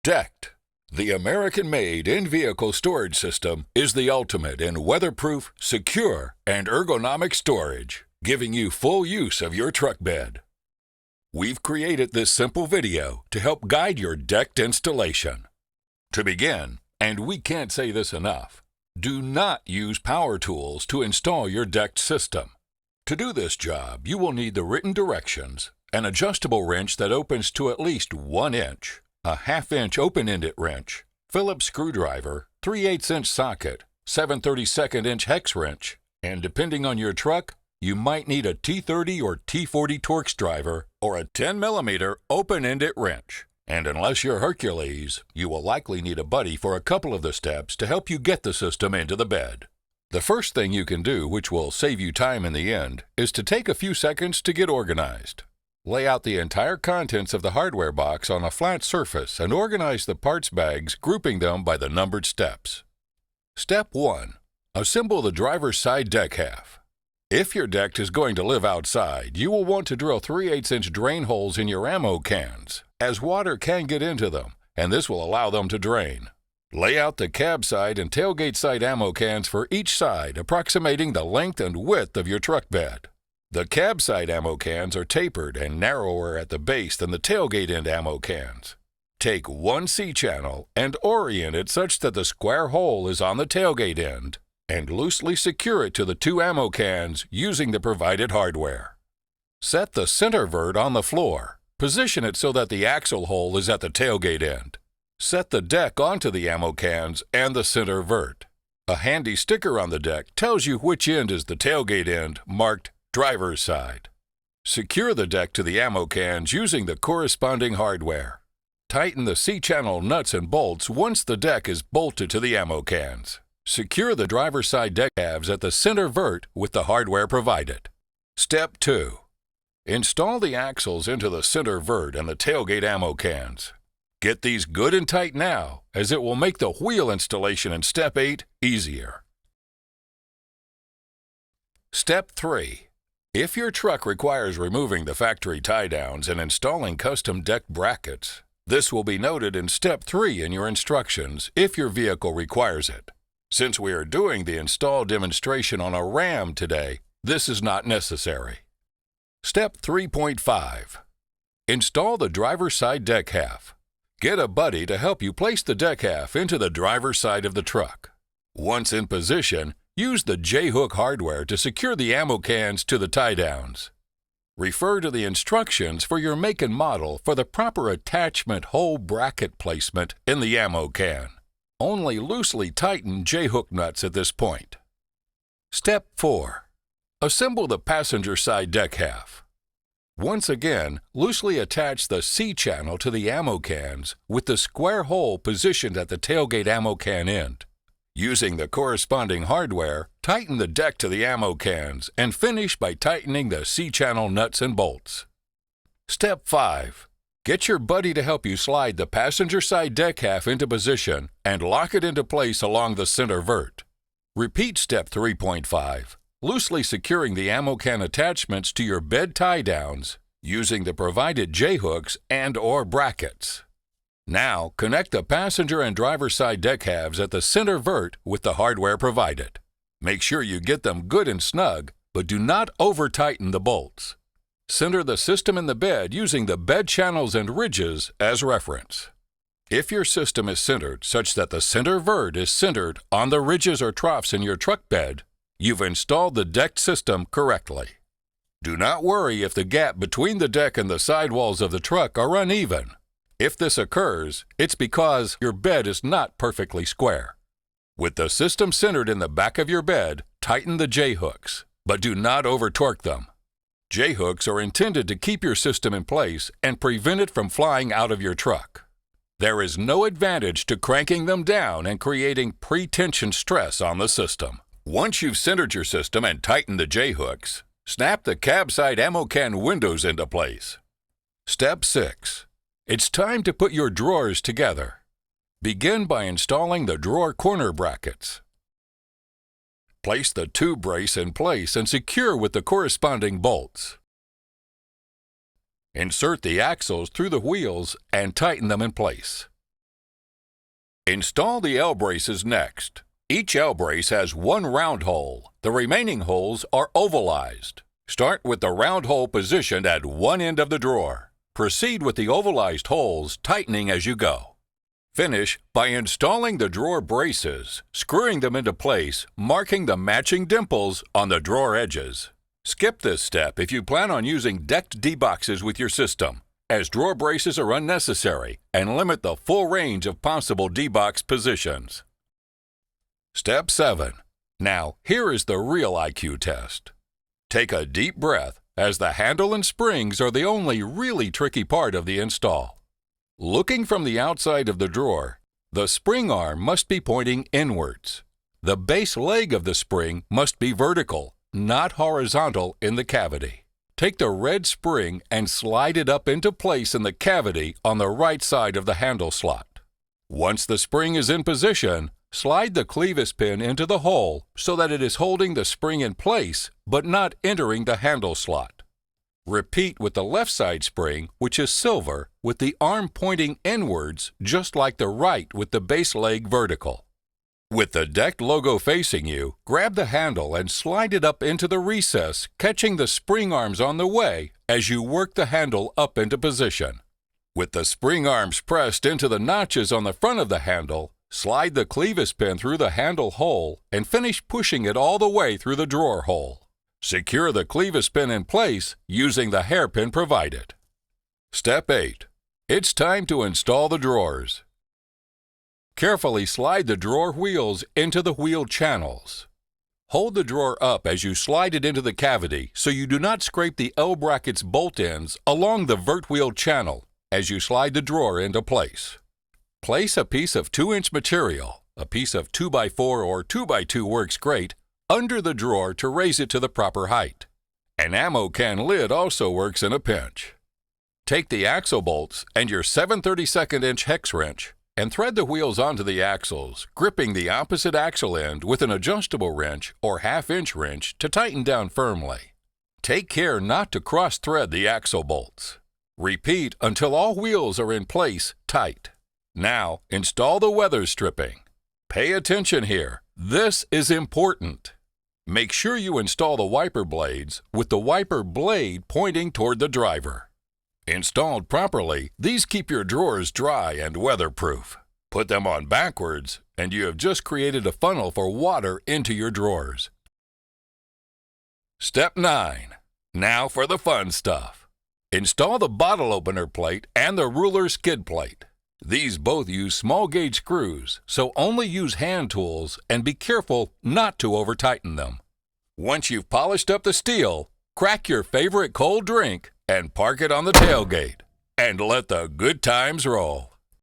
DECKED, the American-made in-vehicle storage system, is the ultimate in weatherproof, secure, and ergonomic storage, giving you full use of your truck bed. We've created this simple video to help guide your DECKED installation. To begin, and we can't say this enough, do not use power tools to install your DECKED system. To do this job, you will need the written directions, an adjustable wrench that opens to at least 1 inch, a 1/2 inch open-ended wrench, Phillips screwdriver, 3/8" socket, 7/32 inch hex wrench, and depending on your truck, you might need a T30 or T40 Torx driver or a 10mm open-ended wrench. And unless you're Hercules, you will likely need a buddy for a couple of the steps to help you get the system into the bed. The first thing you can do, which will save you time in the end, is to take a few seconds to get organized. Lay out the entire contents of the hardware box on a flat surface and organize the parts bags, grouping them by the numbered steps. Step 1. Assemble the driver's side deck half. If your DECKED is going to live outside, you will want to drill 3/8 inch drain holes in your ammo cans, as water can get into them, and this will allow them to drain. Lay out the cab side and tailgate side ammo cans for each side, approximating the length and width of your truck bed. The cab side ammo cans are tapered and narrower at the base than the tailgate end ammo cans. Take one C-channel and orient it such that the square hole is on the tailgate end, and loosely secure it to the 2 ammo cans using the provided hardware. Set the center VERT on the floor. Position it so that the axle hole is at the tailgate end. Set the deck onto the ammo cans and the center VERT. A handy sticker on the deck tells you which end is the tailgate end, marked driver's side. Secure the deck to the ammo cans using the corresponding hardware. Tighten the C-channel nuts and bolts once the deck is bolted to the ammo cans. Secure the driver's side deck halves at the center VERT with the hardware provided. Step 2. Install the axles into the center VERT and the tailgate ammo cans. Get these good and tight now, as it will make the wheel installation in Step 8 easier. Step 3. If your truck requires removing the factory tie-downs and installing custom deck brackets, this will be noted in Step 3 in your instructions if your vehicle requires it. Since we are doing the install demonstration on a Ram today, this is not necessary. Step 3.5. Install the driver's side deck half. Get a buddy to help you place the deck half into the driver's side of the truck. Once in position, use the J-hook hardware to secure the ammo cans to the tie-downs. Refer to the instructions for your make and model for the proper attachment hole bracket placement in the ammo can. Only loosely tighten J-hook nuts at this point. Step 4. Assemble the passenger side deck half. Once again, loosely attach the C-channel to the ammo cans with the square hole positioned at the tailgate ammo can end. Using the corresponding hardware, tighten the deck to the ammo cans and finish by tightening the C-channel nuts and bolts. Step 5. Get your buddy to help you slide the passenger side deck half into position and lock it into place along the center VERT. Repeat Step 3.5, loosely securing the ammo can attachments to your bed tie-downs using the provided J-hooks and/or brackets. Now, connect the passenger and driver side deck halves at the center VERT with the hardware provided. Make sure you get them good and snug, but do not over-tighten the bolts. Center the system in the bed using the bed channels and ridges as reference. If your system is centered such that the center VERT is centered on the ridges or troughs in your truck bed, you've installed the DECKED system correctly. Do not worry if the gap between the deck and the sidewalls of the truck are uneven. If this occurs, it's because your bed is not perfectly square. With the system centered in the back of your bed, tighten the J-hooks, but do not over-torque them. J-hooks are intended to keep your system in place and prevent it from flying out of your truck. There is no advantage to cranking them down and creating pre-tension stress on the system. Once you've centered your system and tightened the J-hooks, snap the cab side ammo can windows into place. Step 6. It's time to put your drawers together. Begin by installing the drawer corner brackets. Place the tube brace in place and secure with the corresponding bolts. Insert the axles through the wheels and tighten them in place. Install the L braces next. Each L brace has one round hole. The remaining holes are ovalized. Start with the round hole positioned at one end of the drawer. Proceed with the ovalized holes, tightening as you go. Finish by installing the drawer braces, screwing them into place, marking the matching dimples on the drawer edges. Skip this step if you plan on using decked D-boxes with your system, as drawer braces are unnecessary and limit the full range of possible D-box positions. Step 7. Now, here is the real IQ test. Take a deep breath, as the handle and springs are the only really tricky part of the install. Looking from the outside of the drawer, the spring arm must be pointing inwards. The base leg of the spring must be vertical, not horizontal in the cavity. Take the red spring and slide it up into place in the cavity on the right side of the handle slot. Once the spring is in position, slide the clevis pin into the hole so that it is holding the spring in place but not entering the handle slot. Repeat with the left side spring, which is silver, with the arm pointing inwards, just like the right with the base leg vertical. With the decked logo facing you, grab the handle and slide it up into the recess, catching the spring arms on the way as you work the handle up into position. With the spring arms pressed into the notches on the front of the handle, slide the clevis pin through the handle hole and finish pushing it all the way through the drawer hole. Secure the clevis pin in place using the hairpin provided. Step 8. It's time to install the drawers. Carefully slide the drawer wheels into the wheel channels. Hold the drawer up as you slide it into the cavity so you do not scrape the L bracket's bolt ends along the VERT wheel channel as you slide the drawer into place. Place a piece of 2-inch material, a piece of 2x4 or 2x2 works great, under the drawer to raise it to the proper height. An ammo can lid also works in a pinch. Take the axle bolts and your 7/32" hex wrench and thread the wheels onto the axles, gripping the opposite axle end with an adjustable wrench or 1/2-inch wrench to tighten down firmly. Take care not to cross-thread the axle bolts. Repeat until all wheels are in place tight. Now, install the weather stripping. Pay attention here. This is important. Make sure you install the wiper blades with the wiper blade pointing toward the driver. Installed properly, these keep your drawers dry and weatherproof. Put them on backwards, and you have just created a funnel for water into your drawers. Step 9. Now for the fun stuff. Install the bottle opener plate and the ruler skid plate. These both use small gauge screws, so only use hand tools and be careful not to over-tighten them. Once you've polished up the steel, crack your favorite cold drink and park it on the tailgate, and let the good times roll.